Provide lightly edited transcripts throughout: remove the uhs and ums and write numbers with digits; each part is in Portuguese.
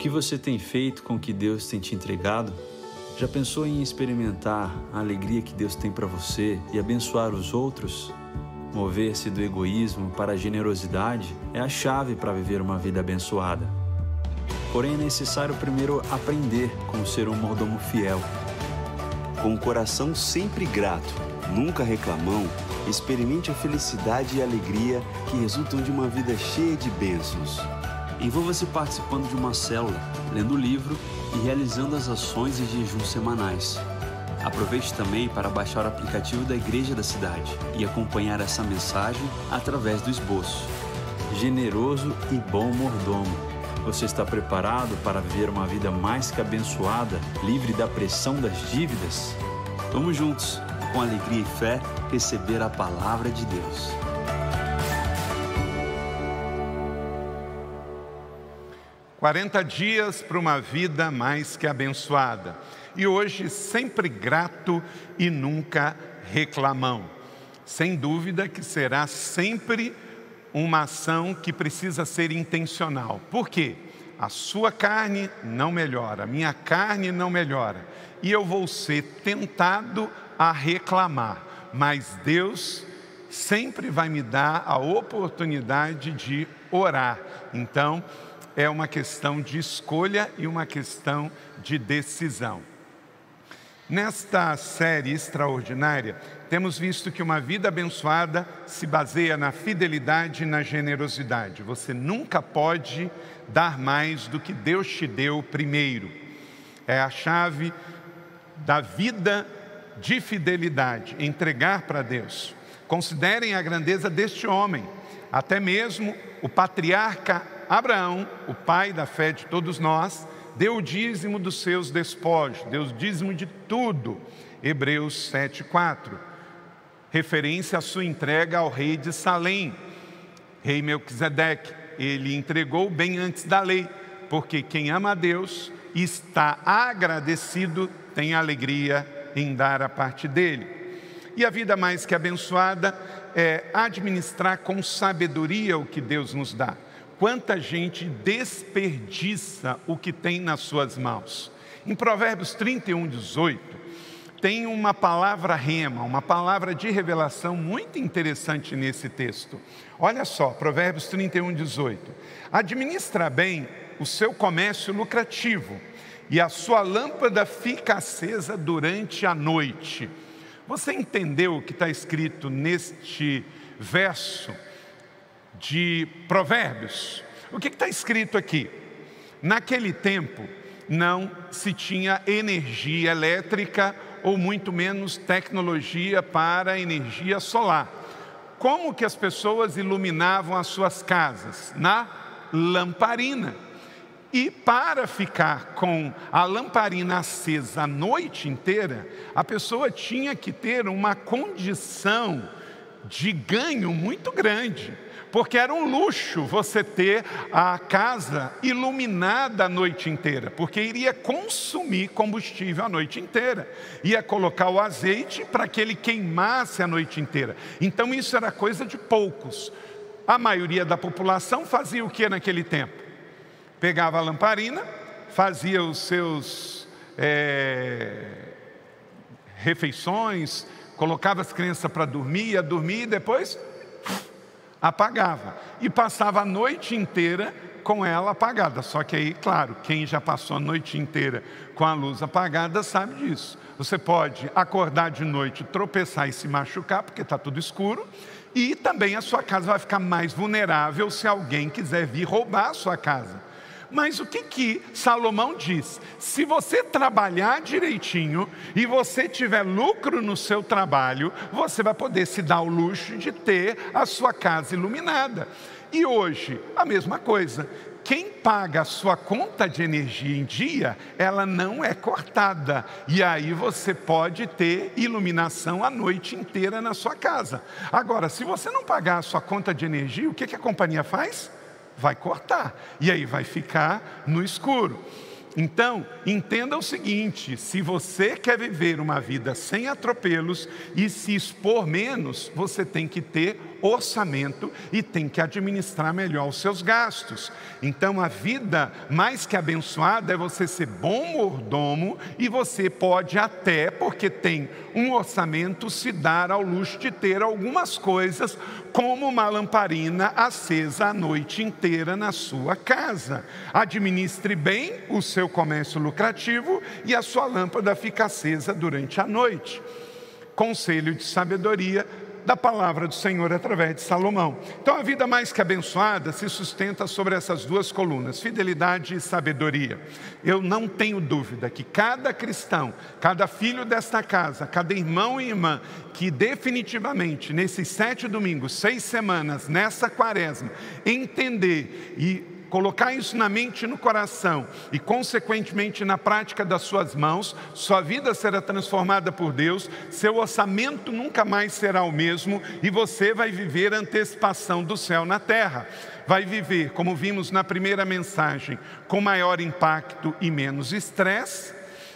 que você tem feito com o que Deus tem te entregado? Já pensou em experimentar a alegria que Deus tem para você e abençoar os outros? Mover-se do egoísmo para a generosidade é a chave para viver uma vida abençoada. Porém, é necessário primeiro aprender como ser um mordomo fiel. Com o coração sempre grato, nunca reclamão, experimente a felicidade e a alegria que resultam de uma vida cheia de bênçãos. Envolva-se participando de uma célula, lendo o livro e realizando as ações e jejuns semanais. Aproveite também para baixar o aplicativo da Igreja da Cidade e acompanhar essa mensagem através do esboço. Generoso e bom mordomo. Você está preparado para viver uma vida mais que abençoada, livre da pressão das dívidas? Vamos juntos, com alegria e fé, receber a palavra de Deus. "40 dias para uma vida mais que abençoada. E hoje, sempre grato e nunca reclamão." Sem dúvida que será sempre uma ação que precisa ser intencional. Por quê? A sua carne não melhora, a minha carne não melhora. E eu vou ser tentado a reclamar. Mas Deus sempre vai me dar a oportunidade de orar. Então, é uma questão de escolha e uma questão de decisão. Nesta série extraordinária, temos visto que uma vida abençoada se baseia na fidelidade e na generosidade. Você nunca pode dar mais do que Deus te deu primeiro. É a chave da vida de fidelidade, entregar para Deus. Considerem a grandeza deste homem. Até mesmo o patriarca Abraão, o pai da fé de todos nós, deu o dízimo dos seus despojos, deu o dízimo de tudo. Hebreus 7:4, referência à sua entrega ao rei de Salém, rei Melquisedeque. Ele entregou bem antes da lei, porque quem ama a Deus e está agradecido tem alegria em dar a parte dele. E a vida mais que abençoada é administrar com sabedoria o que Deus nos dá. Quanta gente desperdiça o que tem nas suas mãos. Em Provérbios 31:18, tem uma palavra rema, uma palavra de revelação muito interessante nesse texto. Olha só, Provérbios 31:18. "Administra bem o seu comércio lucrativo, e a sua lâmpada fica acesa durante a noite." Você entendeu o que está escrito neste verso de Provérbios? O que está escrito aqui? Naquele tempo não se tinha energia elétrica ou muito menos tecnologia para energia solar. Como que as pessoas iluminavam as suas casas? Na lamparina. E para ficar com a lamparina acesa a noite inteira, a pessoa tinha que ter uma condição de ganho muito grande, porque era um luxo você ter a casa iluminada a noite inteira, porque iria consumir combustível a noite inteira, ia colocar o azeite para que ele queimasse a noite inteira. Então isso era coisa de poucos. A maioria da população fazia o que naquele tempo? Pegava a lamparina, fazia os seus refeições, colocava as crianças para dormir, ia dormir e depois apagava. E passava a noite inteira com ela apagada. Só que aí, claro, quem já passou a noite inteira com a luz apagada sabe disso. Você pode acordar de noite, tropeçar e se machucar, porque está tudo escuro. E também a sua casa vai ficar mais vulnerável se alguém quiser vir roubar a sua casa. Mas o que Salomão diz? Se você trabalhar direitinho e você tiver lucro no seu trabalho, você vai poder se dar o luxo de ter a sua casa iluminada. E hoje, a mesma coisa. Quem paga a sua conta de energia em dia, ela não é cortada. E aí você pode ter iluminação a noite inteira na sua casa. Agora, se você não pagar a sua conta de energia, o que a companhia faz? Vai cortar, e aí vai ficar no escuro. Então, entenda o seguinte: se você quer viver uma vida sem atropelos e se expor menos, você tem que ter orçamento e tem que administrar melhor os seus gastos. Então a vida mais que abençoada é você ser bom mordomo e você pode até, porque tem um orçamento, se dar ao luxo de ter algumas coisas, como uma lamparina acesa a noite inteira na sua casa. Administre bem o seu comércio lucrativo e a sua lâmpada fica acesa durante a noite. Conselho de sabedoria da palavra do Senhor através de Salomão. Então a vida mais que abençoada se sustenta sobre essas duas colunas, fidelidade e sabedoria. Eu não tenho dúvida que cada cristão, cada filho desta casa, cada irmão e irmã que definitivamente nesses 7 domingos, 6 semanas, nessa quaresma, entender e colocar isso na mente e no coração e consequentemente na prática das suas mãos, sua vida será transformada por Deus, seu orçamento nunca mais será o mesmo e você vai viver a antecipação do céu na terra. Vai viver, como vimos na primeira mensagem, com maior impacto e menos estresse.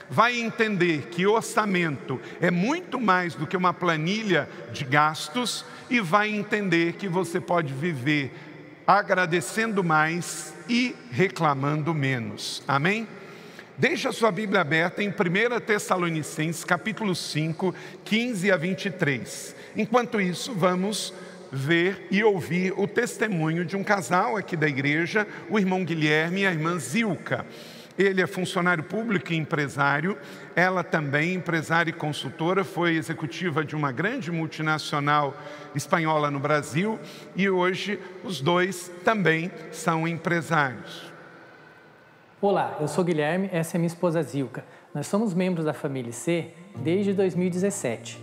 Vai entender que orçamento é muito mais do que uma planilha de gastos e vai entender que você pode viver agradecendo mais e reclamando menos. Amém? Deixa a sua Bíblia aberta em 1 Tessalonicenses, capítulo 5, 15 a 23. Enquanto isso, vamos ver e ouvir o testemunho de um casal aqui da igreja, o irmão Guilherme e a irmã Zilka. Ele é funcionário público e empresário, ela também empresária e consultora, foi executiva de uma grande multinacional espanhola no Brasil e hoje os dois também são empresários. Olá, eu sou Guilherme, essa é minha esposa Zilka. Nós somos membros da família C desde 2017.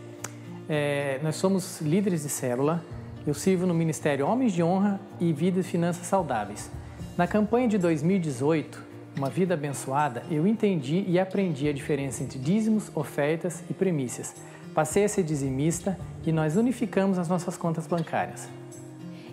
Nós somos líderes de célula, eu sirvo no Ministério Homens de Honra e Vida e Finanças Saudáveis. Na campanha de 2018, Uma Vida Abençoada, eu entendi e aprendi a diferença entre dízimos, ofertas e primícias. Passei a ser dizimista e nós unificamos as nossas contas bancárias.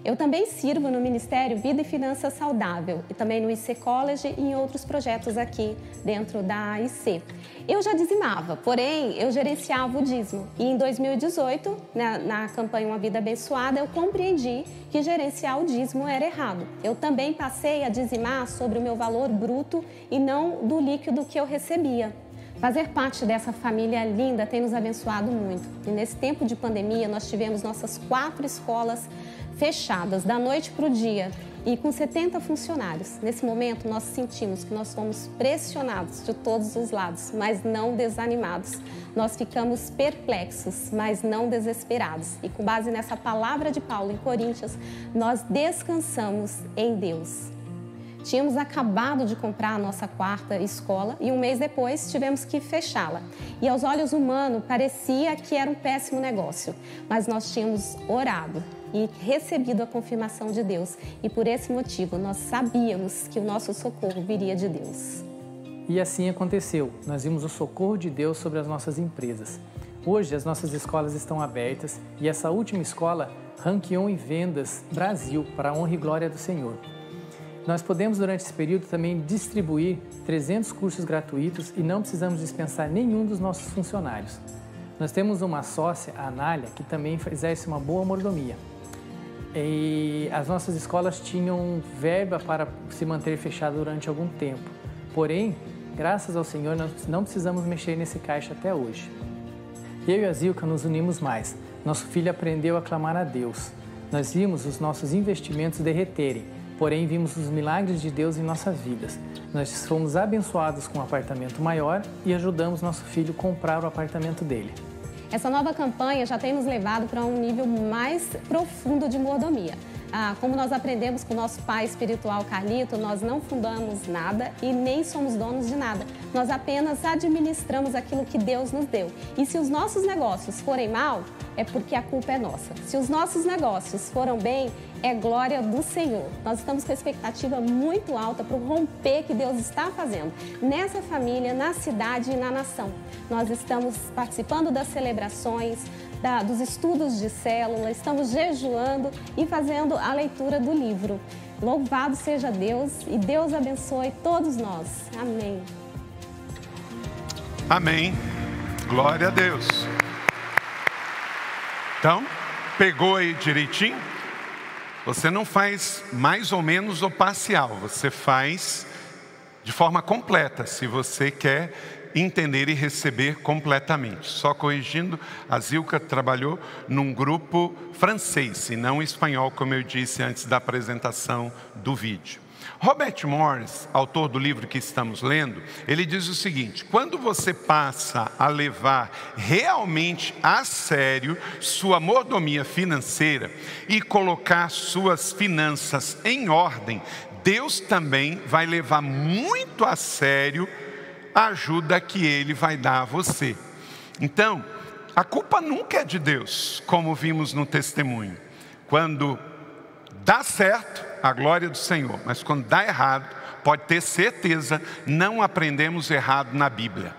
Eu também sirvo no Ministério Vida e Finanças Saudável e também no IC College e em outros projetos aqui dentro da IC. Eu já dizimava, porém eu gerenciava o dízimo e em 2018, na campanha Uma Vida Abençoada, eu compreendi que gerenciar o dízimo era errado. Eu também passei a dizimar sobre o meu valor bruto e não do líquido que eu recebia. Fazer parte dessa família linda tem nos abençoado muito. E nesse tempo de pandemia, nós tivemos nossas 4 escolas fechadas, da noite para o dia, e com 70 funcionários. Nesse momento, nós sentimos que nós fomos pressionados de todos os lados, mas não desanimados. Nós ficamos perplexos, mas não desesperados. E com base nessa palavra de Paulo em Coríntios, nós descansamos em Deus. Tínhamos acabado de comprar a nossa 4ª escola e um mês depois tivemos que fechá-la. E aos olhos humanos parecia que era um péssimo negócio, mas nós tínhamos orado e recebido a confirmação de Deus. E por esse motivo nós sabíamos que o nosso socorro viria de Deus. E assim aconteceu. Nós vimos o socorro de Deus sobre as nossas empresas. Hoje as nossas escolas estão abertas e essa última escola ranqueou em vendas Brasil para a honra e glória do Senhor. Nós podemos, durante esse período, também distribuir 300 cursos gratuitos e não precisamos dispensar nenhum dos nossos funcionários. Nós temos uma sócia, a Anália, que também exerce uma boa mordomia. E as nossas escolas tinham verba para se manter fechada durante algum tempo. Porém, graças ao Senhor, nós não precisamos mexer nesse caixa até hoje. Eu e a Zilka nos unimos mais. Nosso filho aprendeu a clamar a Deus. Nós vimos os nossos investimentos derreterem. Porém, vimos os milagres de Deus em nossas vidas. Nós fomos abençoados com um apartamento maior e ajudamos nosso filho a comprar o apartamento dele. Essa nova campanha já tem nos levado para um nível mais profundo de mordomia. Como nós aprendemos com o nosso pai espiritual Carlito, nós não fundamos nada e nem somos donos de nada. Nós apenas administramos aquilo que Deus nos deu. E se os nossos negócios forem mal, é porque a culpa é nossa. Se os nossos negócios foram bem, é glória do Senhor. Nós estamos com a expectativa muito alta para o romper que Deus está fazendo nessa família, na cidade e na nação. Nós estamos participando das celebrações, dos estudos de célula, estamos jejuando e fazendo a leitura do livro. Louvado seja Deus e Deus abençoe todos nós. Amém. Amém. Glória a Deus. Então, Pegou aí direitinho? Você não faz mais ou menos ou parcial, você faz de forma completa, se você quer entender e receber completamente. Só corrigindo, a Zilka trabalhou num grupo francês e não espanhol, como eu disse antes da apresentação do vídeo. Robert Morris, autor do livro que estamos lendo, ele diz o seguinte: quando você passa a levar realmente a sério sua mordomia financeira e colocar suas finanças em ordem, Deus também vai levar muito a sério a ajuda que Ele vai dar a você. Então, a culpa nunca é de Deus, como vimos no testemunho. Quando dá certo, a glória do Senhor, mas quando dá errado, pode ter certeza, não aprendemos errado na Bíblia.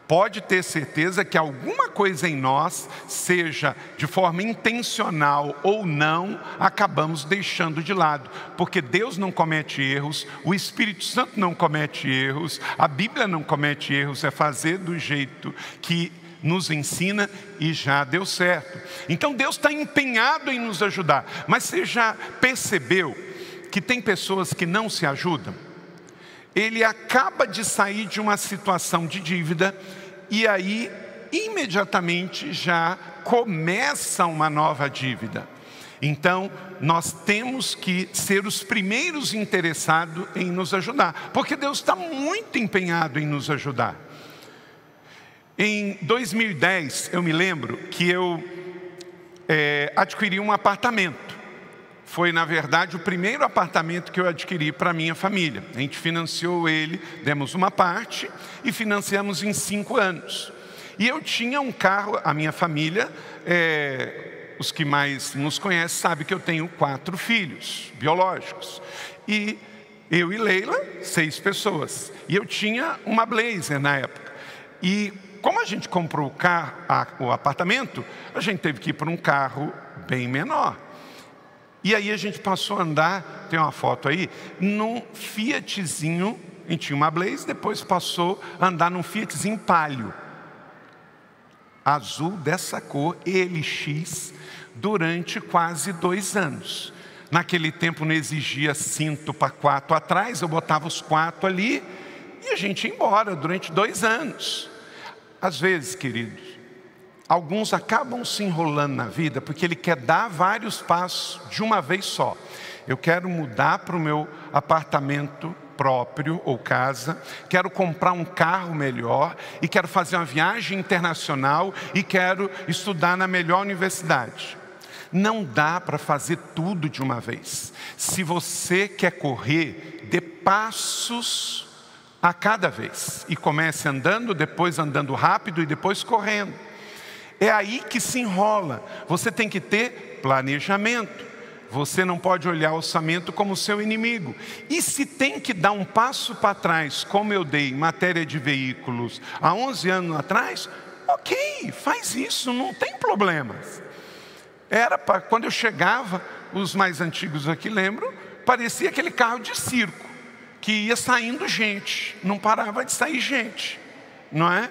Pode ter certeza que alguma coisa em nós, seja de forma intencional ou não, acabamos deixando de lado. Porque Deus não comete erros, o Espírito Santo não comete erros, a Bíblia não comete erros, é fazer do jeito que nos ensina e já deu certo. Então Deus está empenhado em nos ajudar. Mas você já percebeu que tem pessoas que não se ajudam? Ele acaba de sair de uma situação de dívida e aí imediatamente já começa uma nova dívida. Então nós temos que ser os primeiros interessados em nos ajudar, porque Deus está muito empenhado em nos ajudar. Em 2010 eu me lembro que eu adquiri um apartamento. Foi, na verdade, o primeiro apartamento que eu adquiri para a minha família. A gente financiou ele, demos uma parte e financiamos em 5 anos. E eu tinha um carro, a minha família, os que mais nos conhecem sabem que eu tenho 4 filhos biológicos. E eu e Leila, 6 pessoas. E eu tinha uma Blazer na época. E como a gente comprou o carro, o apartamento, a gente teve que ir para um carro bem menor. E aí a gente passou a andar, tem uma foto aí, num Fiatzinho, a gente tinha uma Blaze, depois passou a andar num Fiatzinho Palio. Azul dessa cor, ELX, durante quase 2 anos. Naquele tempo não exigia cinto para 4 atrás, eu botava os 4 ali e a gente ia embora durante 2 anos. Às vezes, queridos, alguns acabam se enrolando na vida porque ele quer dar vários passos de uma vez só. Eu quero mudar para o meu apartamento próprio ou casa, quero comprar um carro melhor e quero fazer uma viagem internacional e quero estudar na melhor universidade. Não dá para fazer tudo de uma vez. Se você quer correr, dê passos a cada vez e comece andando, depois andando rápido e depois correndo. É aí que se enrola. Você tem que ter planejamento. Você não pode olhar o orçamento como seu inimigo. E se tem que dar um passo para trás, como eu dei em matéria de veículos há 11 anos atrás, ok, faz isso, não tem problemas. Era para quando eu chegava, os mais antigos aqui lembram, parecia aquele carro de circo, que ia saindo gente, não parava de sair gente, não é?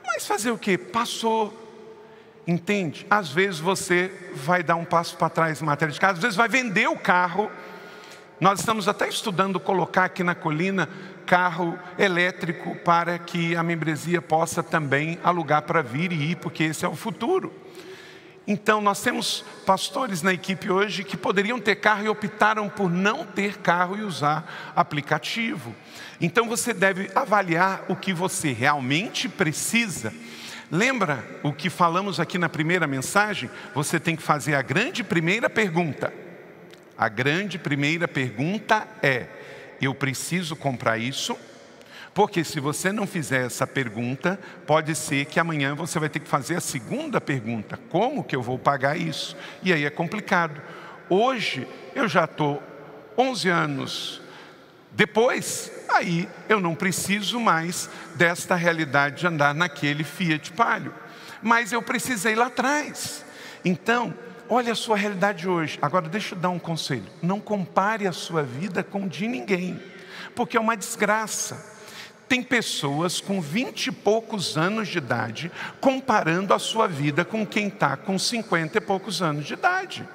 Mas fazer o quê? Passou. Entende? Às vezes você vai dar um passo para trás em matéria de casa, às vezes vai vender o carro. Nós estamos até estudando colocar aqui na colina carro elétrico para que a membresia possa também alugar para vir e ir, porque esse é o futuro. Então nós temos pastores na equipe hoje que poderiam ter carro e optaram por não ter carro e usar aplicativo. Então você deve avaliar o que você realmente precisa. Lembra o que falamos aqui na primeira mensagem? Você tem que fazer a grande primeira pergunta. A grande primeira pergunta é: eu preciso comprar isso? Porque se você não fizer essa pergunta, pode ser que amanhã você vai ter que fazer a segunda pergunta: como que eu vou pagar isso? E aí é complicado. Hoje eu já estou 11 anos depois, aí eu não preciso mais desta realidade de andar naquele Fiat Palio. Mas eu precisei lá atrás. Então, olha a sua realidade hoje. Agora deixa eu dar um conselho. Não compare a sua vida com de ninguém, porque é uma desgraça. Tem pessoas com 20 e poucos anos de idade comparando a sua vida com quem está com 50 e poucos anos de idade.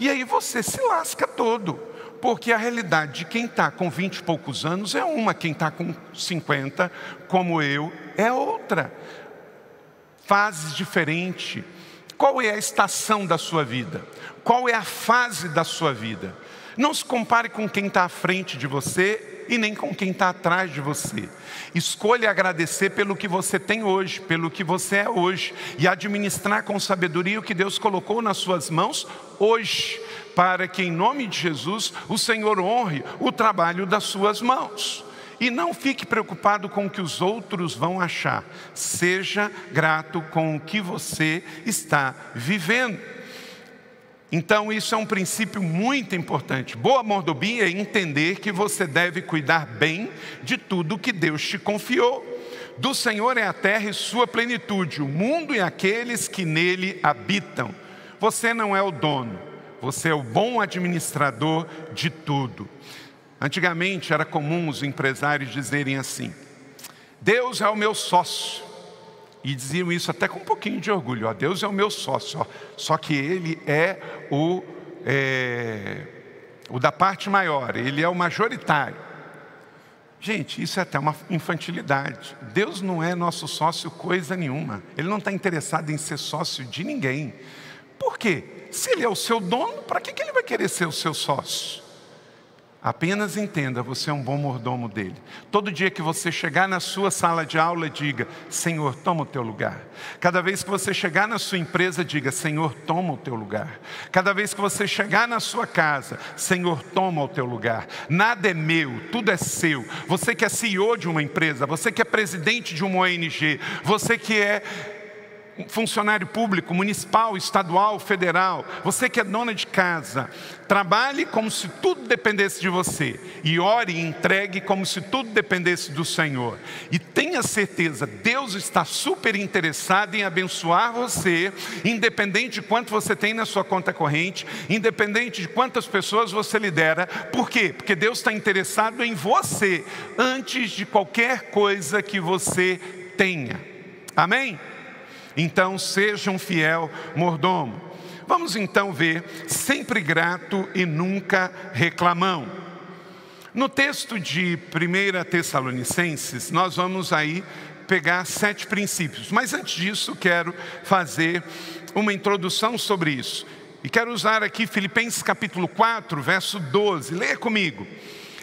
E aí você se lasca todo, porque a realidade de quem está com 20 e poucos anos é uma, quem está com 50, como eu, é outra. Fases diferentes. Qual é a estação da sua vida? Qual é a fase da sua vida? Não se compare com quem está à frente de você e nem com quem está atrás de você. Escolha agradecer pelo que você tem hoje, pelo que você é hoje, e administrar com sabedoria o que Deus colocou nas suas mãos hoje, para que em nome de Jesus o Senhor honre o trabalho das suas mãos. E não fique preocupado com o que os outros vão achar. Seja grato com o que você está vivendo. Então isso é um princípio muito importante. Boa mordomia é entender que você deve cuidar bem de tudo que Deus te confiou. Do Senhor é a terra e sua plenitude, o mundo e aqueles que nele habitam. Você não é o dono, você é o bom administrador de tudo. Antigamente era comum os empresários dizerem assim: Deus é o meu sócio. E diziam isso até com um pouquinho de orgulho. Ó, Deus é o meu sócio, ó, só que Ele é o da parte maior, Ele é o majoritário. Gente, isso é até uma infantilidade. Deus não é nosso sócio coisa nenhuma. Ele não está interessado em ser sócio de ninguém. Por quê? Se Ele é o seu dono, para que Ele vai querer ser o seu sócio? Apenas entenda, você é um bom mordomo dele. Todo dia que você chegar na sua sala de aula, diga: Senhor, toma o teu lugar. Cada vez que você chegar na sua empresa, diga: Senhor, toma o teu lugar. Cada vez que você chegar na sua casa, Senhor, toma o teu lugar. Nada é meu, tudo é seu. Você que é CEO de uma empresa, você que é presidente de uma ONG, você que é funcionário público, municipal, estadual, federal, você que é dona de casa, trabalhe como se tudo dependesse de você, e ore e entregue como se tudo dependesse do Senhor. E tenha certeza, Deus está super interessado em abençoar você, independente de quanto você tem na sua conta corrente, independente de quantas pessoas você lidera. Por quê? Porque Deus está interessado em você, antes de qualquer coisa que você tenha. Amém? Então seja um fiel mordomo. Vamos então ver: sempre grato e nunca reclamão. No texto de 1 Tessalonicenses, nós vamos aí pegar 7 princípios. Mas antes disso, quero fazer uma introdução sobre isso. E quero usar aqui Filipenses capítulo 4, verso 12. Leia comigo.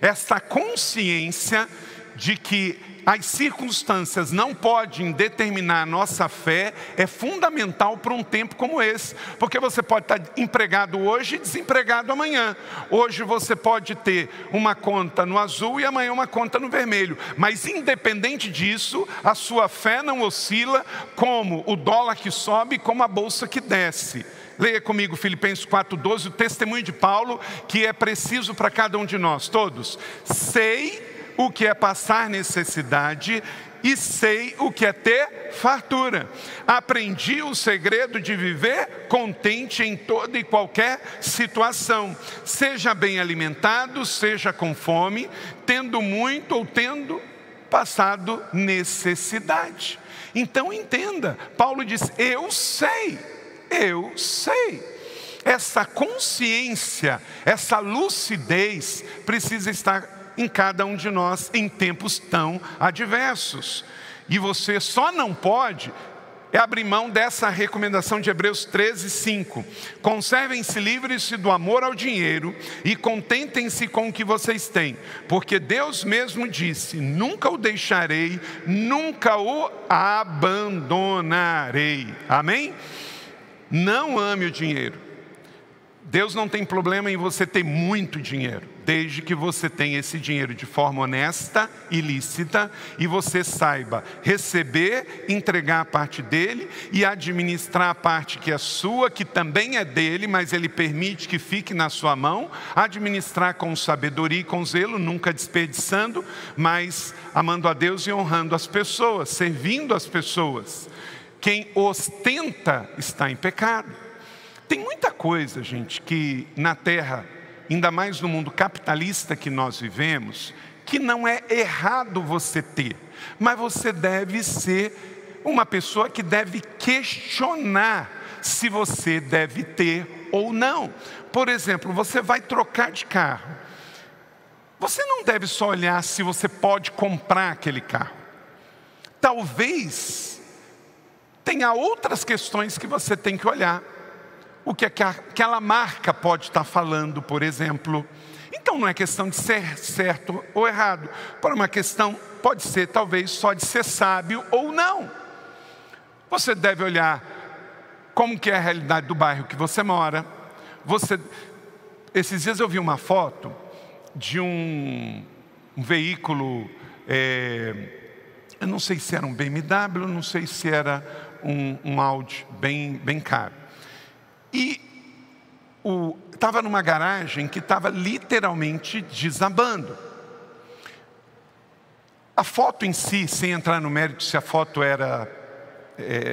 Esta consciência de que as circunstâncias não podem determinar a nossa fé é fundamental para um tempo como esse. Porque você pode estar empregado hoje e desempregado amanhã. Hoje você pode ter uma conta no azul e amanhã uma conta no vermelho. Mas independente disso, a sua fé não oscila como o dólar que sobe, como a bolsa que desce. Leia comigo Filipenses 4,12, o testemunho de Paulo, que é preciso para cada um de nós todos. Sei o que é passar necessidade e sei o que é ter fartura. Aprendi o segredo de viver contente em toda e qualquer situação. Seja bem alimentado, seja com fome, tendo muito ou tendo passado necessidade. Então entenda, Paulo diz: eu sei. Essa consciência, essa lucidez precisa estar em cada um de nós em tempos tão adversos. E você só não pode abrir mão dessa recomendação de Hebreus 13:5. Conservem-se livres do amor ao dinheiro e contentem-se com o que vocês têm, porque Deus mesmo disse: nunca o deixarei, nunca o abandonarei. Amém? Não ame o dinheiro. Deus não tem problema em você ter muito dinheiro, desde que você tenha esse dinheiro de forma honesta e lícita, e você saiba receber, entregar a parte dele e administrar a parte que é sua, que também é dele, mas ele permite que fique na sua mão. Administrar com sabedoria e com zelo, nunca desperdiçando, mas amando a Deus e honrando as pessoas, servindo as pessoas. Quem ostenta está em pecado. Tem muita coisa, gente, que na terra, ainda mais no mundo capitalista que nós vivemos, que não é errado você ter, mas você deve ser uma pessoa que deve questionar se você deve ter ou não. Por exemplo, você vai trocar de carro. Você não deve só olhar se você pode comprar aquele carro. Talvez tenha outras questões que você tem que olhar. O que aquela marca pode estar falando, por exemplo. Então não é questão de ser certo ou errado. Por uma questão, pode ser talvez só de ser sábio ou não. Você deve olhar como que é a realidade do bairro que você mora. Esses dias eu vi uma foto de um veículo, eu não sei se era um BMW, não sei se era um Audi bem caro. E estava numa garagem que estava literalmente desabando. A foto em si, sem entrar no mérito se a foto era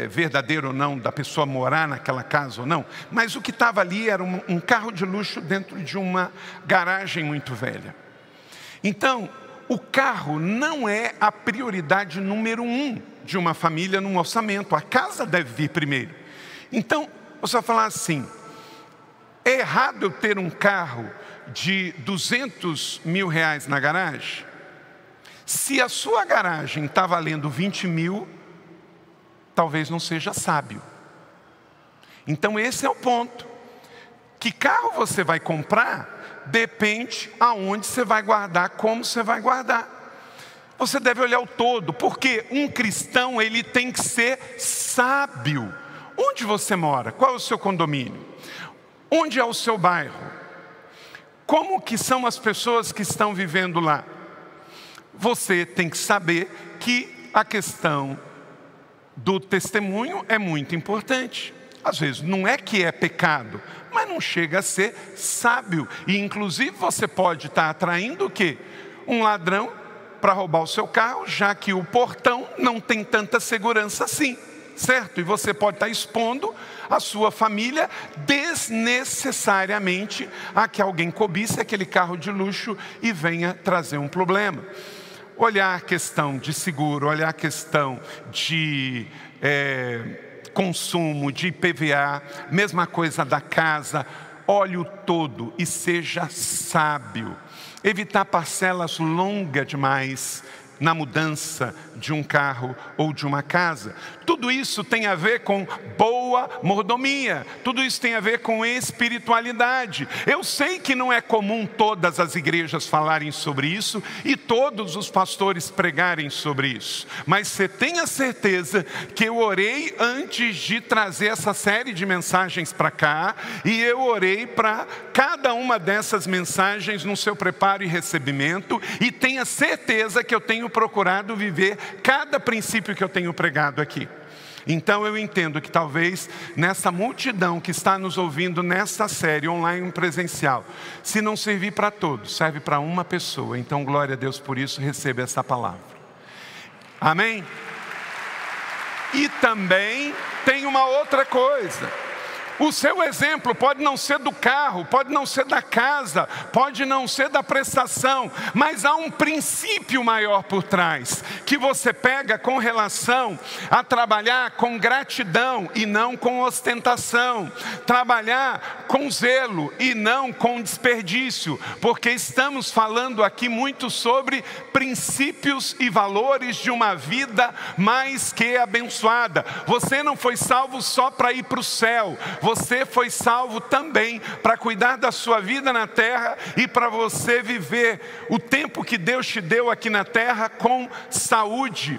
verdadeira ou não, da pessoa morar naquela casa ou não, mas o que estava ali era um carro de luxo dentro de uma garagem muito velha. Então, o carro não é a prioridade número 1 de uma família num orçamento. A casa deve vir primeiro. Então, você vai falar assim: é errado eu ter um carro de 200 mil reais na garagem? Se a sua garagem está valendo 20 mil, talvez não seja sábio. Então esse é o ponto. Que carro você vai comprar depende aonde você vai guardar, como você vai guardar. Você deve olhar o todo, porque um cristão ele tem que ser sábio. Onde você mora? Qual é o seu condomínio? Onde é o seu bairro? Como que são as pessoas que estão vivendo lá? Você tem que saber que a questão do testemunho é muito importante. Às vezes não é que é pecado, mas não chega a ser sábio. E inclusive você pode estar atraindo o quê? Um ladrão para roubar o seu carro, já que o portão não tem tanta segurança assim, certo? E você pode estar expondo a sua família desnecessariamente a que alguém cobice aquele carro de luxo e venha trazer um problema. Olhar a questão de seguro, olhar a questão de consumo, de IPVA, mesma coisa da casa. Olhe o todo e seja sábio. Evitar parcelas longas demais na mudança de um carro ou de uma casa. Tudo isso tem a ver com boa mordomia. Tudo isso tem a ver com espiritualidade. Eu sei que não é comum todas as igrejas falarem sobre isso e todos os pastores pregarem sobre isso. Mas você tenha certeza que eu orei antes de trazer essa série de mensagens para cá. E eu orei para cada uma dessas mensagens no seu preparo e recebimento. E tenha certeza que eu tenho procurado viver cada princípio que eu tenho pregado aqui. Então eu entendo que talvez nessa multidão que está nos ouvindo nesta série online presencial, se não servir para todos, serve para uma pessoa. Então glória a Deus por isso, receba essa palavra. Amém? E também tem uma outra coisa. O seu exemplo pode não ser do carro, pode não ser da casa, pode não ser da prestação, mas há um princípio maior por trás, que você pega com relação a trabalhar com gratidão e não com ostentação, trabalhar com zelo e não com desperdício, porque estamos falando aqui muito sobre princípios e valores de uma vida mais que abençoada. Você não foi salvo só para ir para o céu, você foi salvo também para cuidar da sua vida na terra e para você viver o tempo que Deus te deu aqui na terra com saúde.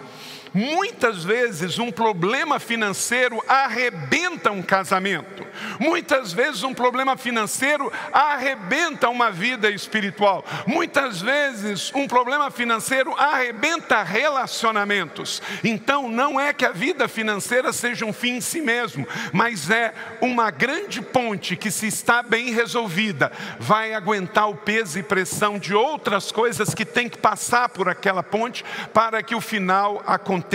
Muitas vezes um problema financeiro arrebenta um casamento. Muitas vezes um problema financeiro arrebenta uma vida espiritual. Muitas vezes um problema financeiro arrebenta relacionamentos. Então não é que a vida financeira seja um fim em si mesmo, mas é uma grande ponte que, se está bem resolvida, vai aguentar o peso e pressão de outras coisas que tem que passar por aquela ponte para que o final aconteça.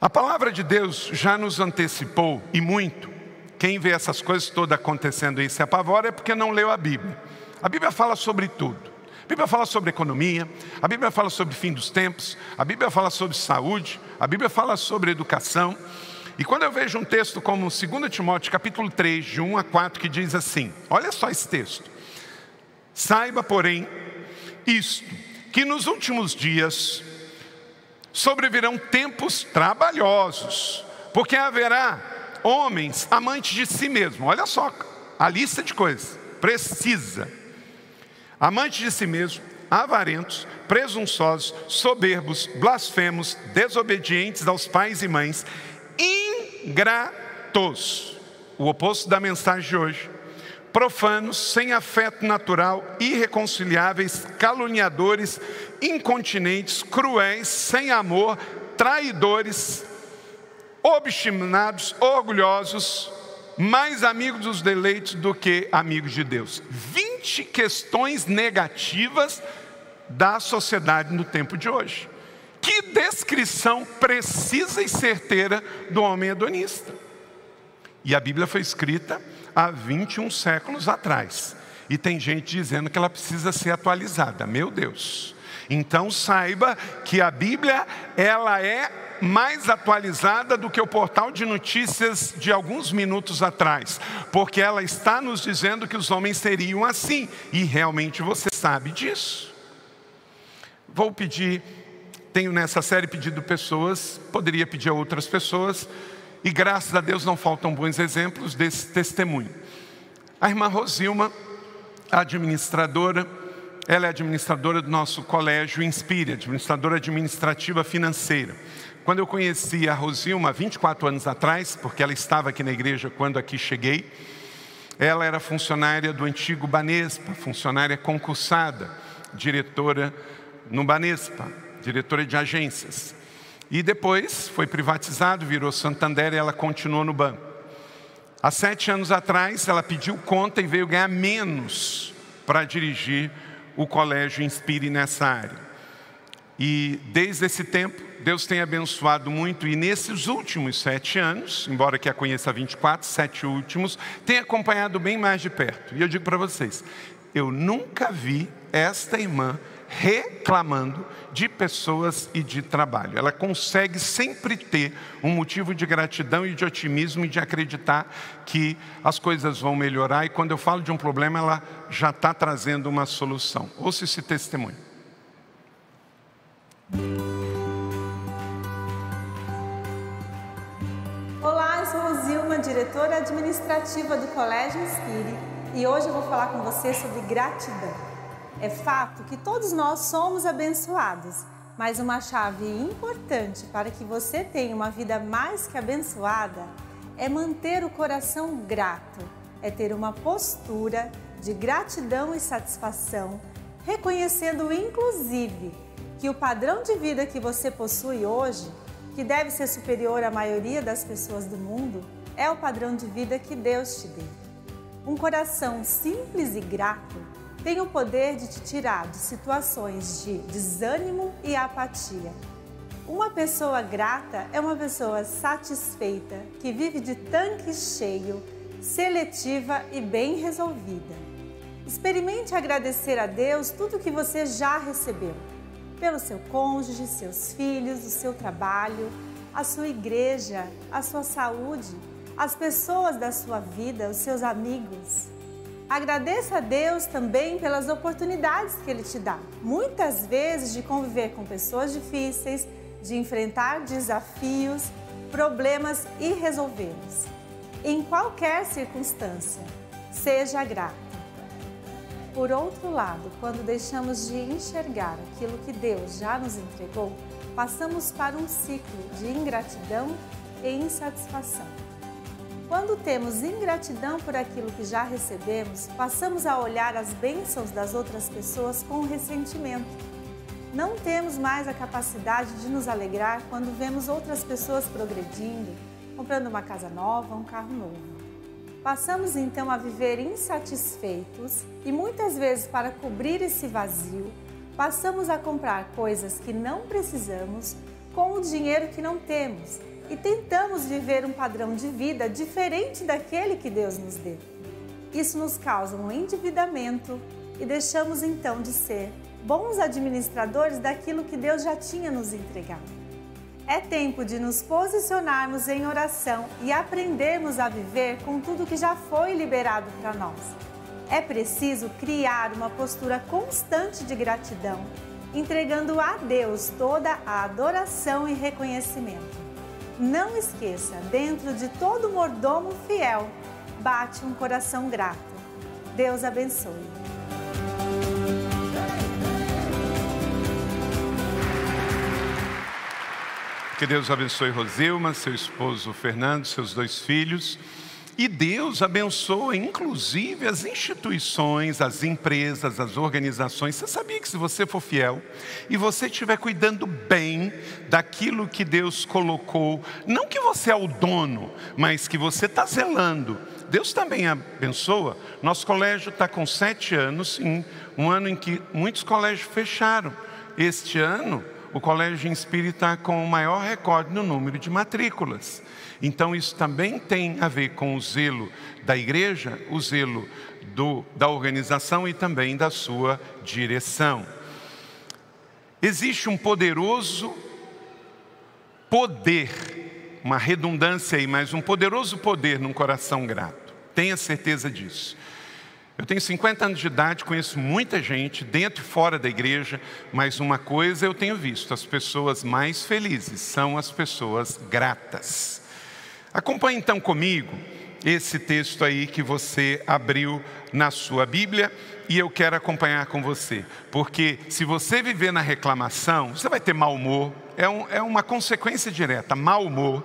A palavra de Deus já nos antecipou, e muito. Quem vê essas coisas todas acontecendo e se apavora é porque não leu a Bíblia. A Bíblia fala sobre tudo. Bíblia fala sobre economia, a Bíblia fala sobre fim dos tempos, a Bíblia fala sobre saúde, a Bíblia fala sobre educação. E quando eu vejo um texto como 2 Timóteo capítulo 3, de 1 a 4, que diz assim, olha só esse texto. Saiba, porém, isto, que nos últimos dias sobrevirão tempos trabalhosos, porque haverá homens amantes de si mesmo. Olha só a lista de coisas, precisa. Amantes de si mesmo, avarentos, presunçosos, soberbos, blasfemos, desobedientes aos pais e mães, ingratos, o oposto da mensagem de hoje, profanos, sem afeto natural, irreconciliáveis, caluniadores, incontinentes, cruéis, sem amor, traidores, obstinados, orgulhosos, mais amigos dos deleites do que amigos de Deus. 20 questões negativas da sociedade no tempo de hoje. Que descrição precisa e certeira do homem hedonista. E a Bíblia foi escrita há 21 séculos atrás. E tem gente dizendo que ela precisa ser atualizada. Meu Deus. Então saiba que a Bíblia, ela é mais atualizada do que o portal de notícias de alguns minutos atrás. Porque ela está nos dizendo que os homens seriam assim. E realmente você sabe disso. Vou pedir, tenho nessa série pedido pessoas, poderia pedir a outras pessoas. E graças a Deus não faltam bons exemplos desse testemunho. A irmã Rosilma, administradora, ela é administradora do nosso colégio Inspire, administradora administrativa financeira. Quando eu conheci a Rosilma, 24 anos atrás, porque ela estava aqui na igreja quando aqui cheguei, ela era funcionária do antigo Banespa, funcionária concursada, diretora no Banespa, diretora de agências. E depois foi privatizado, virou Santander e ela continuou no banco. Há 7 anos atrás, ela pediu conta e veio ganhar menos para dirigir o colégio Inspire nessa área. E desde esse tempo, Deus tem abençoado muito. E nesses últimos 7 anos, embora que a conheça há 24, 7 últimos, tem acompanhado bem mais de perto. E eu digo para vocês, eu nunca vi esta irmã reclamando de pessoas e de trabalho. Ela consegue sempre ter um motivo de gratidão e de otimismo e de acreditar que as coisas vão melhorar. E quando eu falo de um problema, ela já está trazendo uma solução. Ouça esse testemunho. Olá, eu sou Rosilma, diretora administrativa do Colégio Inspire, e hoje eu vou falar com você sobre gratidão. É fato que todos nós somos abençoados, mas uma chave importante para que você tenha uma vida mais que abençoada é manter o coração grato, é ter uma postura de gratidão e satisfação, reconhecendo inclusive que o padrão de vida que você possui hoje, que deve ser superior à maioria das pessoas do mundo, é o padrão de vida que Deus te deu. Um coração simples e grato tem o poder de te tirar de situações de desânimo e apatia. Uma pessoa grata é uma pessoa satisfeita, que vive de tanque cheio, seletiva e bem resolvida. Experimente agradecer a Deus tudo que você já recebeu, pelo seu cônjuge, seus filhos, o seu trabalho, a sua igreja, a sua saúde, as pessoas da sua vida, os seus amigos. Agradeça a Deus também pelas oportunidades que Ele te dá, muitas vezes de conviver com pessoas difíceis, de enfrentar desafios, problemas e resolvê-los. Em qualquer circunstância, seja grato. Por outro lado, quando deixamos de enxergar aquilo que Deus já nos entregou, passamos para um ciclo de ingratidão e insatisfação. Quando temos ingratidão por aquilo que já recebemos, passamos a olhar as bênçãos das outras pessoas com ressentimento. Não temos mais a capacidade de nos alegrar quando vemos outras pessoas progredindo, comprando uma casa nova, um carro novo. Passamos então a viver insatisfeitos e muitas vezes, para cobrir esse vazio, passamos a comprar coisas que não precisamos com o dinheiro que não temos e tentamos viver um padrão de vida diferente daquele que Deus nos deu. Isso nos causa um endividamento e deixamos então de ser bons administradores daquilo que Deus já tinha nos entregado. É tempo de nos posicionarmos em oração e aprendermos a viver com tudo que já foi liberado para nós. É preciso criar uma postura constante de gratidão, entregando a Deus toda a adoração e reconhecimento. Não esqueça, dentro de todo mordomo fiel, bate um coração grato. Deus abençoe. Que Deus abençoe Rosilma, seu esposo Fernando, seus 2 filhos. E Deus abençoa inclusive as instituições, as empresas, as organizações. Você sabia que se você for fiel e você estiver cuidando bem daquilo que Deus colocou, não que você é o dono, mas que você está zelando, Deus também abençoa. Nosso colégio está com 7 anos, em um ano em que muitos colégios fecharam. Este ano, o Colégio Inspire está com o maior recorde no número de matrículas. Então isso também tem a ver com o zelo da igreja, o zelo da organização e também da sua direção. Existe um poderoso poder, uma redundância aí, mas um poderoso poder num coração grato. Tenha certeza disso. Eu tenho 50 anos de idade, conheço muita gente dentro e fora da igreja, mas uma coisa eu tenho visto: as pessoas mais felizes são as pessoas gratas. Acompanhe então comigo esse texto aí que você abriu na sua Bíblia, e eu quero acompanhar com você, porque se você viver na reclamação, você vai ter mau humor, é uma consequência direta, mau humor,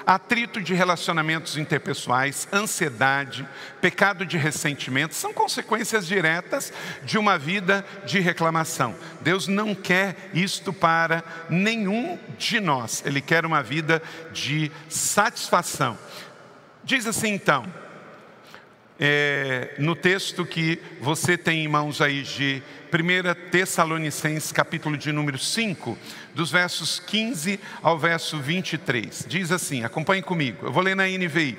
atrito de relacionamentos interpessoais, ansiedade, pecado de ressentimento, são consequências diretas de uma vida de reclamação. Deus não quer isto para nenhum de nós, Ele quer uma vida de satisfação. Diz assim então, no texto que você tem em mãos aí de 1 Tessalonicenses, capítulo de número 5, dos versos 15 ao verso 23. Diz assim, acompanhe comigo, eu vou ler na NVI.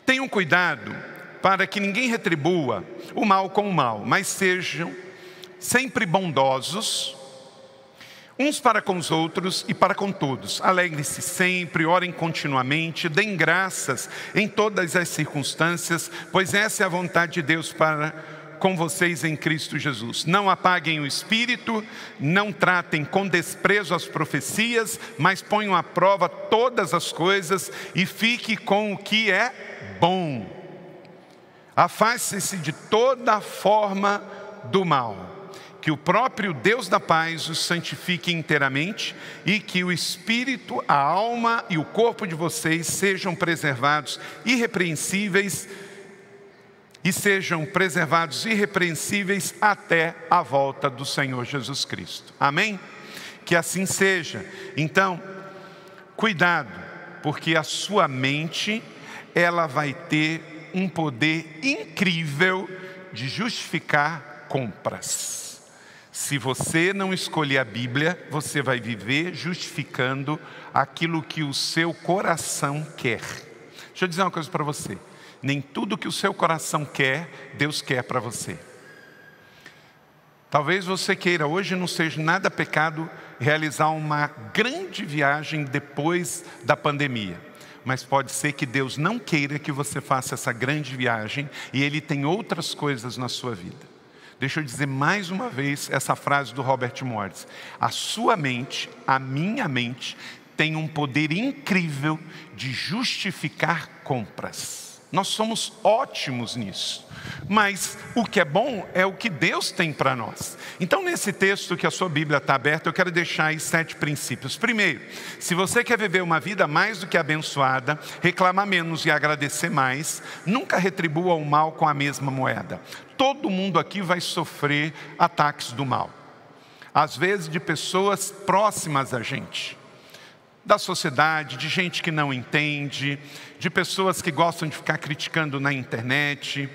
Tenham cuidado para que ninguém retribua o mal com o mal, mas sejam sempre bondosos, uns para com os outros e para com todos. Alegrem-se sempre, orem continuamente, deem graças em todas as circunstâncias, pois essa é a vontade de Deus para com vocês em Cristo Jesus. Não apaguem o espírito, não tratem com desprezo as profecias, mas ponham à prova todas as coisas e fique com o que é bom. Afaste-se de toda forma do mal. Que o próprio Deus da paz os santifique inteiramente e que o espírito, a alma e o corpo de vocês sejam preservados irrepreensíveis até a volta do Senhor Jesus Cristo. Amém? Que assim seja. Então, cuidado, porque a sua mente, ela vai ter um poder incrível de justificar compras. Se você não escolher a Bíblia, você vai viver justificando aquilo que o seu coração quer. Deixa eu dizer uma coisa para você. Nem tudo que o seu coração quer, Deus quer para você. Talvez você queira, hoje não seja nada pecado realizar uma grande viagem depois da pandemia. Mas pode ser que Deus não queira que você faça essa grande viagem e Ele tem outras coisas na sua vida. Deixa eu dizer mais uma vez essa frase do Robert Morris. A sua mente, a minha mente, tem um poder incrível de justificar compras. Nós somos ótimos nisso. Mas o que é bom é o que Deus tem para nós. Então nesse texto que a sua Bíblia está aberta, eu quero deixar aí 7 princípios. Primeiro, se você quer viver uma vida mais do que abençoada, reclamar menos e agradecer mais, nunca retribua o mal com a mesma moeda. Todo mundo aqui vai sofrer ataques do mal. Às vezes de pessoas próximas a gente. Da sociedade, de gente que não entende, de pessoas que gostam de ficar criticando na internet.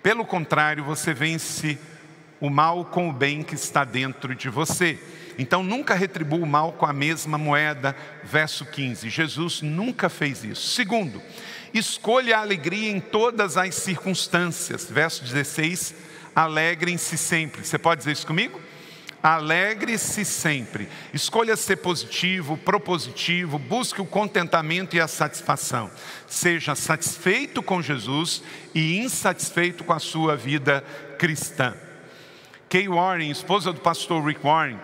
Pelo contrário, você vence o mal com o bem que está dentro de você. Então nunca retribua o mal com a mesma moeda. Verso 15, Jesus nunca fez isso. Segundo, escolha a alegria em todas as circunstâncias. Verso 16, alegrem-se sempre. Você pode dizer isso comigo? Alegre-se sempre. Escolha ser positivo, propositivo, busque o contentamento e a satisfação. Seja satisfeito com Jesus e insatisfeito com a sua vida cristã. Kay Warren, esposa do pastor Rick Warren,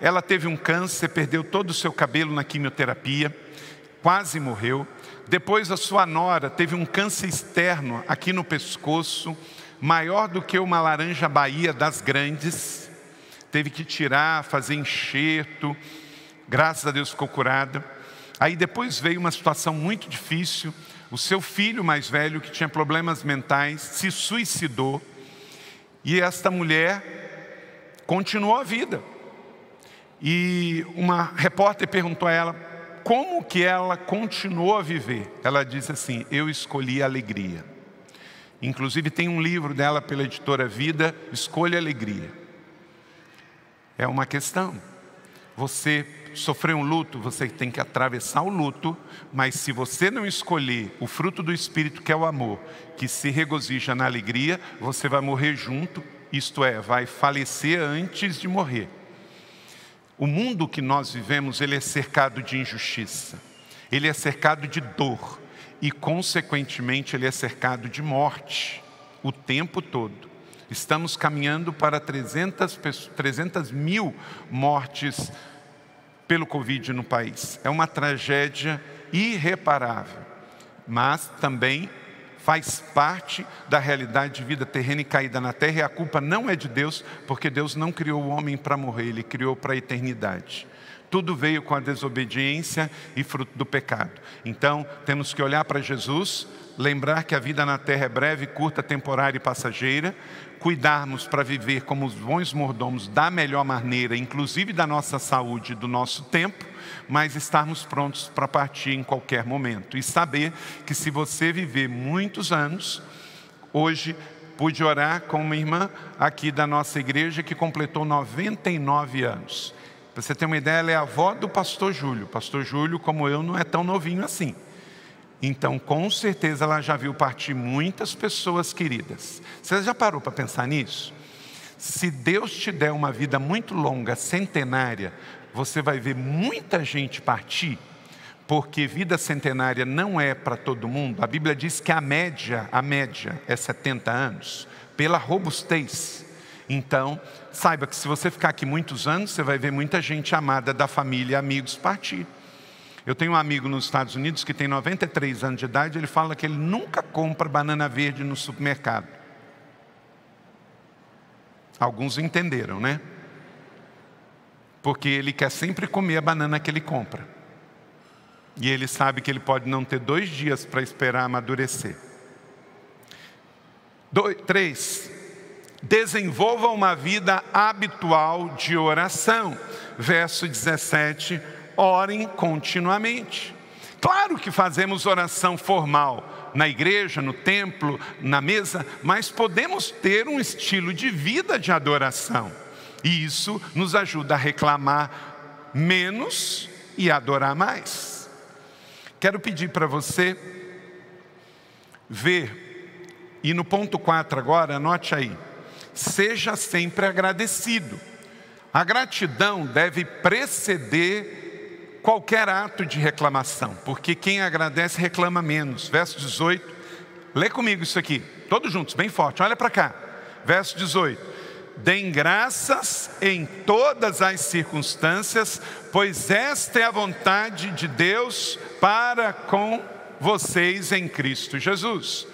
ela teve um câncer, perdeu todo o seu cabelo na quimioterapia, quase morreu. Depois a sua nora teve um câncer externo aqui no pescoço, maior do que uma laranja Bahia das grandes. Teve que tirar, fazer enxerto, graças a Deus ficou curada. Aí depois veio uma situação muito difícil, o seu filho mais velho, que tinha problemas mentais, se suicidou. E esta mulher continuou a vida. E uma repórter perguntou a ela como que ela continuou a viver. Ela disse assim: eu escolhi a alegria. Inclusive tem um livro dela pela editora Vida, Escolha Alegria. É uma questão. Você sofreu um luto, você tem que atravessar o luto, mas se você não escolher o fruto do Espírito, que é o amor, que se regozija na alegria, você vai morrer junto, isto é, vai falecer antes de morrer. O mundo que nós vivemos, ele é cercado de injustiça, ele é cercado de dor e, consequentemente, ele é cercado de morte o tempo todo. Estamos caminhando para 300 mil mortes pelo Covid no país. É uma tragédia irreparável, mas também faz parte da realidade de vida terrena e caída na terra, e a culpa não é de Deus, porque Deus não criou o homem para morrer, Ele criou para a eternidade. Tudo veio com a desobediência e fruto do pecado. Então, temos que olhar para Jesus, lembrar que a vida na terra é breve, curta, temporária e passageira, cuidarmos para viver como os bons mordomos da melhor maneira, inclusive da nossa saúde e do nosso tempo, mas estarmos prontos para partir em qualquer momento. E saber que se você viver muitos anos, hoje pude orar com uma irmã aqui da nossa igreja que completou 99 anos. Para você ter uma ideia, ela é a avó do pastor Júlio. Pastor Júlio, como eu, não é tão novinho assim. Então, com certeza, ela já viu partir muitas pessoas queridas. Você já parou para pensar nisso? Se Deus te der uma vida muito longa, centenária, você vai ver muita gente partir, porque vida centenária não é para todo mundo. A Bíblia diz que a média é 70 anos, pela robustez. Então, saiba que se você ficar aqui muitos anos, você vai ver muita gente amada da família e amigos partir. Eu tenho um amigo nos Estados Unidos que tem 93 anos de idade, ele fala que ele nunca compra banana verde no supermercado. Alguns entenderam, né? Porque ele quer sempre comer a banana que ele compra. E ele sabe que ele pode não ter 2 dias para esperar amadurecer. 3. Desenvolva uma vida habitual de oração. Verso 17. Orem continuamente. Claro que fazemos oração formal na igreja, no templo, na mesa, mas podemos ter um estilo de vida de adoração. E isso nos ajuda a reclamar menos e a adorar mais. Quero pedir para você ver, e no ponto 4 agora, anote aí. Seja sempre agradecido. A gratidão deve preceder qualquer ato de reclamação, porque quem agradece reclama menos. Verso 18, lê comigo isso aqui, todos juntos, bem forte, olha para cá. Verso 18, deem graças em todas as circunstâncias, pois esta é a vontade de Deus para com vocês em Cristo Jesus.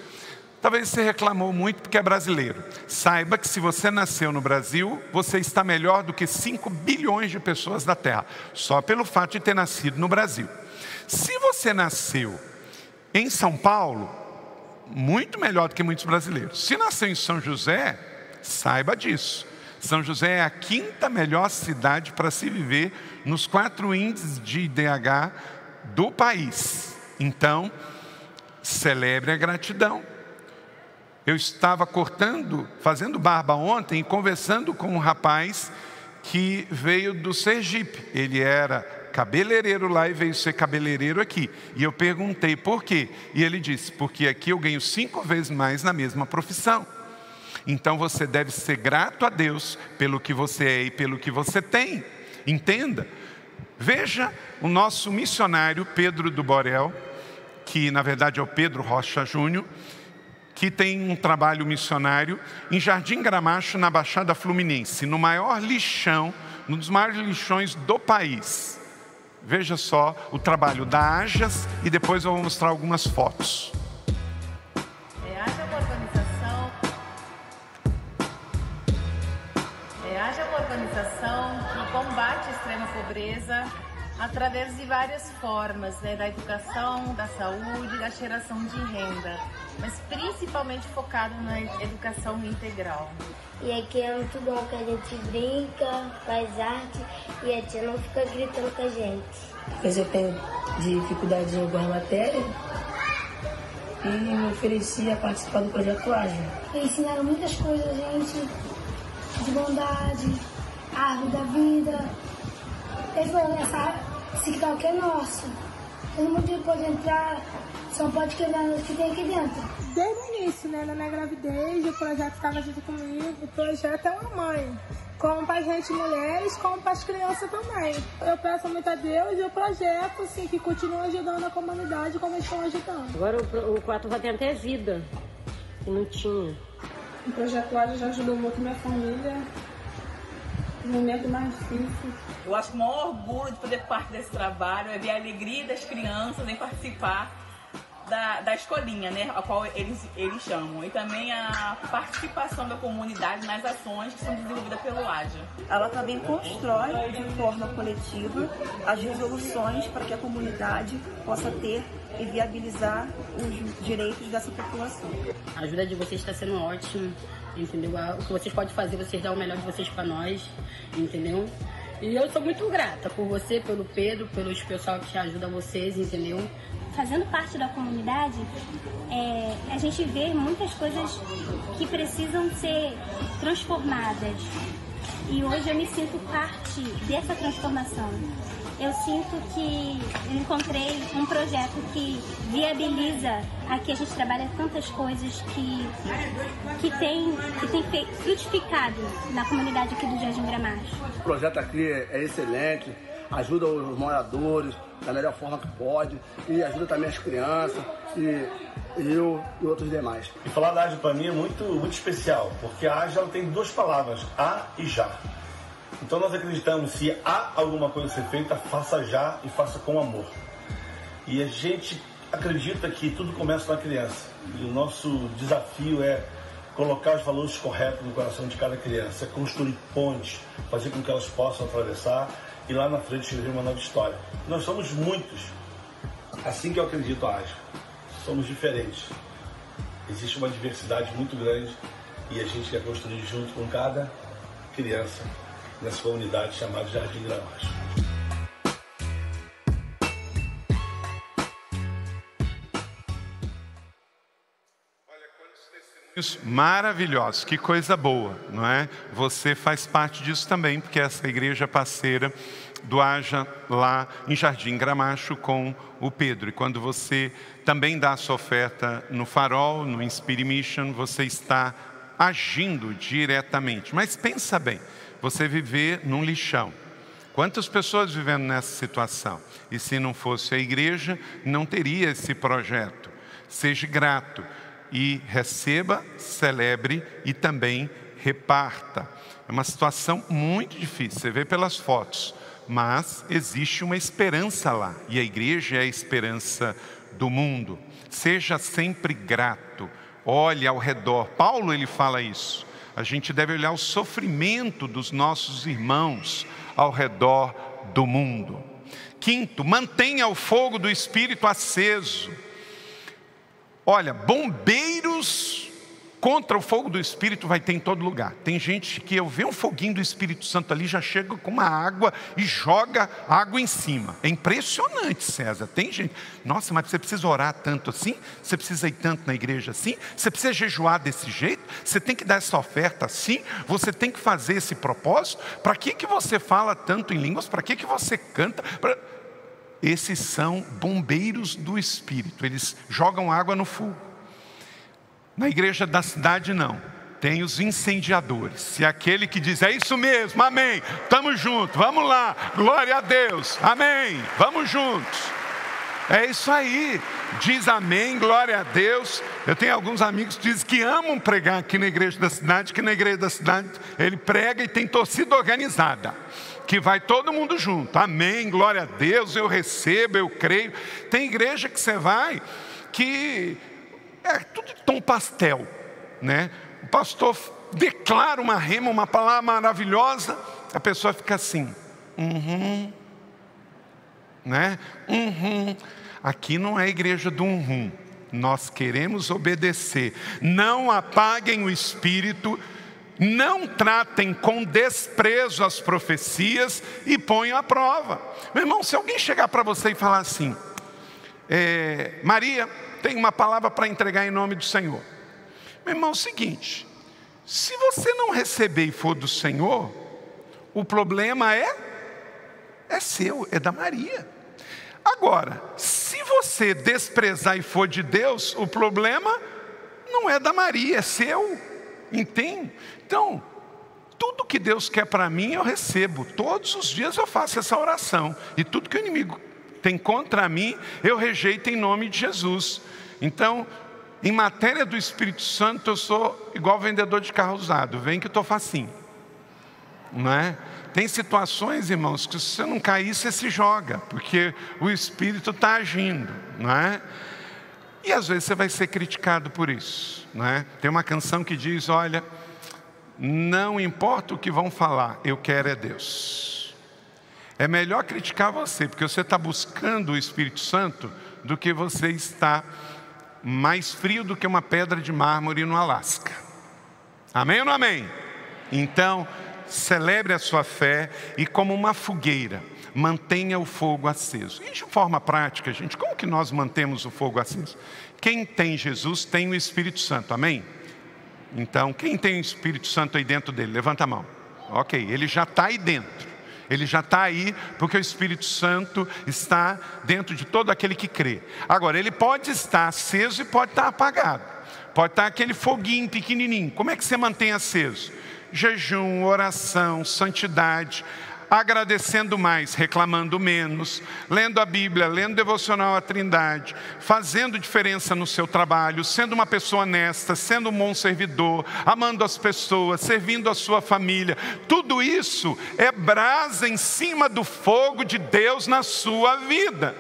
Talvez você reclamou muito porque é brasileiro. Saiba que se você nasceu no Brasil, você está melhor do que 5 bilhões de pessoas da Terra, só pelo fato de ter nascido no Brasil. Se você nasceu em São Paulo, muito melhor do que muitos brasileiros. Se nasceu em São José, saiba disso. São José é a 5ª melhor cidade para se viver nos 4 índices de IDH do país. Então, celebre a gratidão. Eu estava fazendo barba ontem e conversando com um rapaz que veio do Sergipe. Ele era cabeleireiro lá e veio ser cabeleireiro aqui. E eu perguntei por quê? E ele disse, porque aqui eu ganho 5 vezes mais na mesma profissão. Então você deve ser grato a Deus pelo que você é e pelo que você tem. Entenda. Veja o nosso missionário Pedro do Borel, que na verdade é o Pedro Rocha Júnior, que tem um trabalho missionário em Jardim Gramacho, na Baixada Fluminense, no maior lixão, um dos maiores lixões do país. Veja só o trabalho da Ajas e depois eu vou mostrar algumas fotos. Haja uma organização que combate a extrema pobreza através de várias formas, da educação, da saúde, da geração de renda, mas principalmente focado na educação integral. E aqui é muito bom que a gente brinca, faz arte e a tia não fica gritando com a gente. Mas eu tenho dificuldade em alguma matéria e me ofereci a participar do projeto Ágil. Ensinaram muitas coisas a gente, de bondade, árvore da vida. Eles falaram, esse quintal que é nosso. Todo mundo pode entrar, só pode quebrar o que tem aqui dentro. Desde o início, na minha gravidez, o projeto estava junto comigo. O projeto é uma mãe, como para a gente mulheres, como para as crianças também. Eu peço muito a Deus e o projeto, assim, que continua ajudando a comunidade como eles estão ajudando. Agora o quarto vai ter até vida, que não tinha. O projeto Ágil já ajudou muito minha família no momento mais difícil. Eu acho que o maior orgulho de fazer parte desse trabalho é ver a alegria das crianças em participar da escolinha, a qual eles chamam. E também a participação da comunidade nas ações que são desenvolvidas pelo Ágil. Ela também constrói de forma coletiva as resoluções para que a comunidade possa ter e viabilizar os direitos dessa população. A ajuda de vocês está sendo ótima, entendeu? O que vocês podem fazer, vocês dão o melhor de vocês para nós, entendeu? E eu sou muito grata por você, pelo Pedro, pelos pessoal que ajuda vocês, entendeu? Fazendo parte da comunidade, a gente vê muitas coisas que precisam ser transformadas. E hoje eu me sinto parte dessa transformação. Eu sinto que eu encontrei um projeto que viabiliza aqui, a gente trabalha tantas coisas que tem frutificado na comunidade aqui do Jardim Gramacho. O projeto aqui é excelente, ajuda os moradores da melhor forma que pode e ajuda também as crianças e eu e outros demais. E falar da Ágil para mim é muito especial, porque a Ágil tem duas palavras, a e já. Então nós acreditamos, se há alguma coisa a ser feita, faça já e faça com amor. E a gente acredita que tudo começa com a criança. E o nosso desafio é colocar os valores corretos no coração de cada criança, construir pontes, fazer com que elas possam atravessar e lá na frente escrever uma nova história. Nós somos muitos, assim que eu acredito a Ágil. Somos diferentes. Existe uma diversidade muito grande e a gente quer construir junto com cada criança nessa comunidade chamada Jardim Gramacho. Maravilhosos, que coisa boa, não é? Você faz parte disso também, porque essa igreja parceira do Ágil lá em Jardim Gramacho com o Pedro. E quando você também dá a sua oferta no Farol, no Inspire Mission, você está agindo diretamente. Mas pensa bem, você viver num lixão. Quantas pessoas vivendo nessa situação? E se não fosse a igreja, não teria esse projeto. Seja grato. E receba, celebre e também reparta. É uma situação muito difícil, você vê pelas fotos, mas existe uma esperança lá. E a igreja é a esperança do mundo. Seja sempre grato, olhe ao redor. Paulo ele fala isso. A gente deve olhar o sofrimento dos nossos irmãos ao redor do mundo. Quinto, mantenha o fogo do Espírito aceso. Olha, bombeiros contra o fogo do Espírito vai ter em todo lugar. Tem gente que eu vejo um foguinho do Espírito Santo ali, já chega com uma água e joga água em cima. É impressionante, César. Tem gente, nossa, mas você precisa orar tanto assim? Você precisa ir tanto na igreja assim? Você precisa jejuar desse jeito? Você tem que dar essa oferta assim? Você tem que fazer esse propósito? Para que você fala tanto em línguas? Para que você canta? Esses são bombeiros do Espírito, eles jogam água no fogo. Na igreja da cidade não, tem os incendiadores. E aquele que diz, é isso mesmo, amém, estamos juntos, vamos lá, glória a Deus, amém, vamos juntos. É isso aí, diz amém, glória a Deus. Eu tenho alguns amigos que dizem que amam pregar aqui na igreja da cidade, que na igreja da cidade ele prega e tem torcida organizada, que vai todo mundo junto, amém, glória a Deus, eu recebo, eu creio. Tem igreja que você vai, que é tudo de tom pastel, né? O pastor declara uma rema, uma palavra maravilhosa, a pessoa fica assim, né? Aqui não é a igreja do nós queremos obedecer. Não apaguem o espírito, não tratem com desprezo as profecias e ponham à prova. Meu irmão, se alguém chegar para você e falar assim, Maria, tem uma palavra para entregar em nome do Senhor. Meu irmão, é o seguinte, se você não receber e for do Senhor, o problema é seu, é da Maria. Agora, se você desprezar e for de Deus, o problema não é da Maria, é seu, entende? Então, tudo que Deus quer para mim eu recebo, todos os dias eu faço essa oração, e tudo que o inimigo tem contra mim, eu rejeito em nome de Jesus. Então, em matéria do Espírito Santo, eu sou igual vendedor de carro usado, vem que eu estou facinho, não é? Tem situações, irmãos, que se você não cair, você se joga, porque o Espírito está agindo, não é? E às vezes você vai ser criticado por isso, não é? Tem uma canção que diz, olha, não importa o que vão falar, eu quero é Deus. É melhor criticar você, porque você está buscando o Espírito Santo, do que você está mais frio do que uma pedra de mármore no Alasca. Amém ou não amém? Então, celebre a sua fé e como uma fogueira, mantenha o fogo aceso. E de forma prática, gente, como que nós mantemos o fogo aceso? Quem tem Jesus tem o Espírito Santo, amém? Então, quem tem o Espírito Santo aí dentro dele? Levanta a mão. Ok, ele já está aí dentro. Ele já está aí porque o Espírito Santo está dentro de todo aquele que crê. Agora, ele pode estar aceso e pode estar apagado. Pode estar aquele foguinho pequenininho. Como é que você mantém aceso? Jejum, oração, santidade, agradecendo mais, reclamando menos, lendo a Bíblia, lendo devocional à Trindade, fazendo diferença no seu trabalho, sendo uma pessoa honesta, sendo um bom servidor, amando as pessoas, servindo a sua família. Tudo isso é brasa em cima do fogo de Deus na sua vida.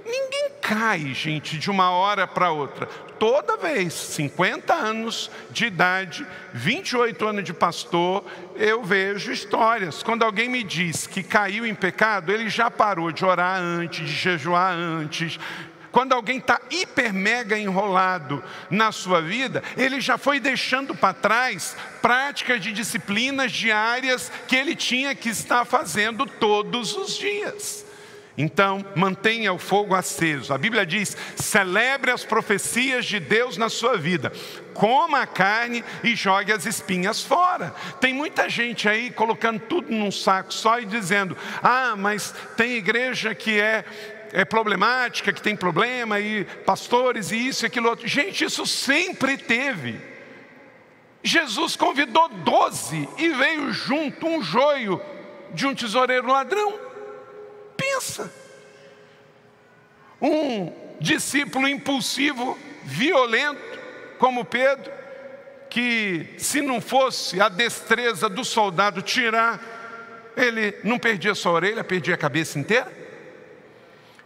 Ninguém cai, gente, de uma hora para outra. Toda vez, 50 anos de idade, 28 anos de pastor, eu vejo histórias. Quando alguém me diz que caiu em pecado, ele já parou de orar antes, de jejuar antes. Quando alguém está hiper mega enrolado na sua vida, ele já foi deixando para trás práticas de disciplinas diárias que ele tinha que estar fazendo todos os dias. Então, mantenha o fogo aceso. A Bíblia diz, celebre as profecias de Deus na sua vida. Coma a carne e jogue as espinhas fora. Tem muita gente aí colocando tudo num saco só e dizendo, mas tem igreja que é problemática, que tem problema, e pastores e isso e aquilo outro. Gente, isso sempre teve. Jesus convidou 12 e veio junto um joio de um tesoureiro ladrão. Pensa, um discípulo impulsivo, violento, como Pedro, que se não fosse a destreza do soldado tirar, ele não perdia só a orelha, perdia a cabeça inteira.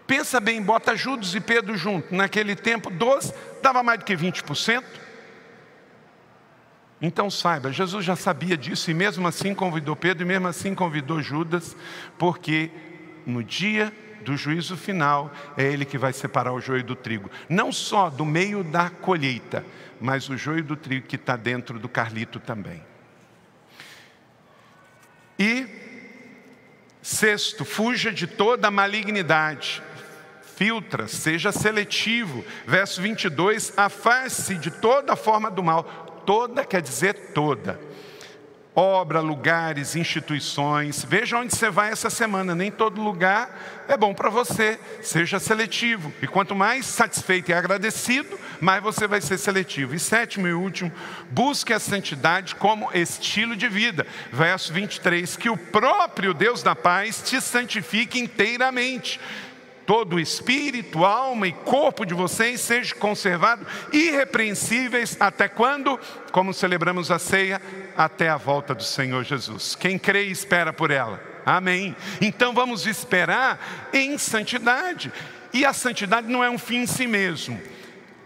Pensa bem, bota Judas e Pedro junto, naquele tempo 12, dava mais do que 20%. Então saiba, Jesus já sabia disso e mesmo assim convidou Pedro e mesmo assim convidou Judas, porque no dia do juízo final, é Ele que vai separar o joio do trigo. Não só do meio da colheita, mas o joio do trigo que está dentro do carlito também. E, sexto, fuja de toda malignidade. Filtra, seja seletivo. Verso 22, afaste-se de toda forma do mal. Toda quer dizer toda. obra, lugares, instituições. Veja onde você vai essa semana. Nem todo lugar é bom para você. Seja seletivo. E quanto mais satisfeito e agradecido, mais você vai ser seletivo. E sétimo e último, busque a santidade como estilo de vida. Verso 23, que o próprio Deus da paz te santifique inteiramente. Todo o espírito, alma e corpo de vocês sejam conservados irrepreensíveis até quando? Como celebramos a ceia, até a volta do Senhor Jesus. Quem crê e espera por ela. Amém. Então vamos esperar em santidade. E a santidade não é um fim em si mesmo.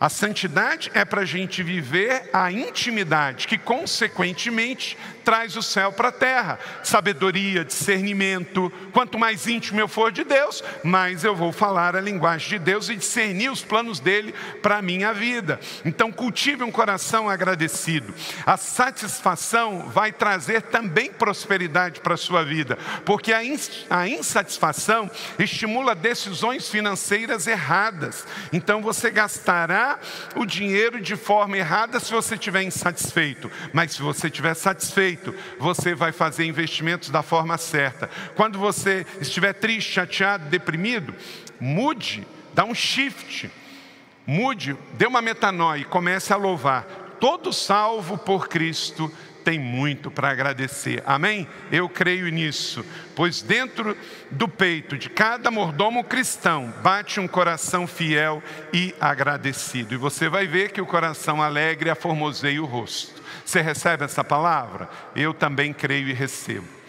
A santidade é para a gente viver a intimidade, que consequentemente traz o céu para a terra. Sabedoria, discernimento. Quanto mais íntimo eu for de Deus, mais eu vou falar a linguagem de Deus e discernir os planos dele para a minha vida. Então cultive um coração agradecido. A satisfação vai trazer também prosperidade para a sua vida, porque a insatisfação estimula decisões financeiras erradas. Então você gastará o dinheiro de forma errada se você estiver insatisfeito. Mas se você estiver satisfeito, você vai fazer investimentos da forma certa. Quando você estiver triste, chateado, deprimido, mude, dá um shift. Mude, dê uma metanoia e comece a louvar. Todo salvo por Cristo tem muito para agradecer. Amém? Eu creio nisso, pois dentro do peito de cada mordomo cristão bate um coração fiel e agradecido. E você vai ver que o coração alegre aformoseia o rosto. Você recebe essa palavra? Eu também creio e recebo.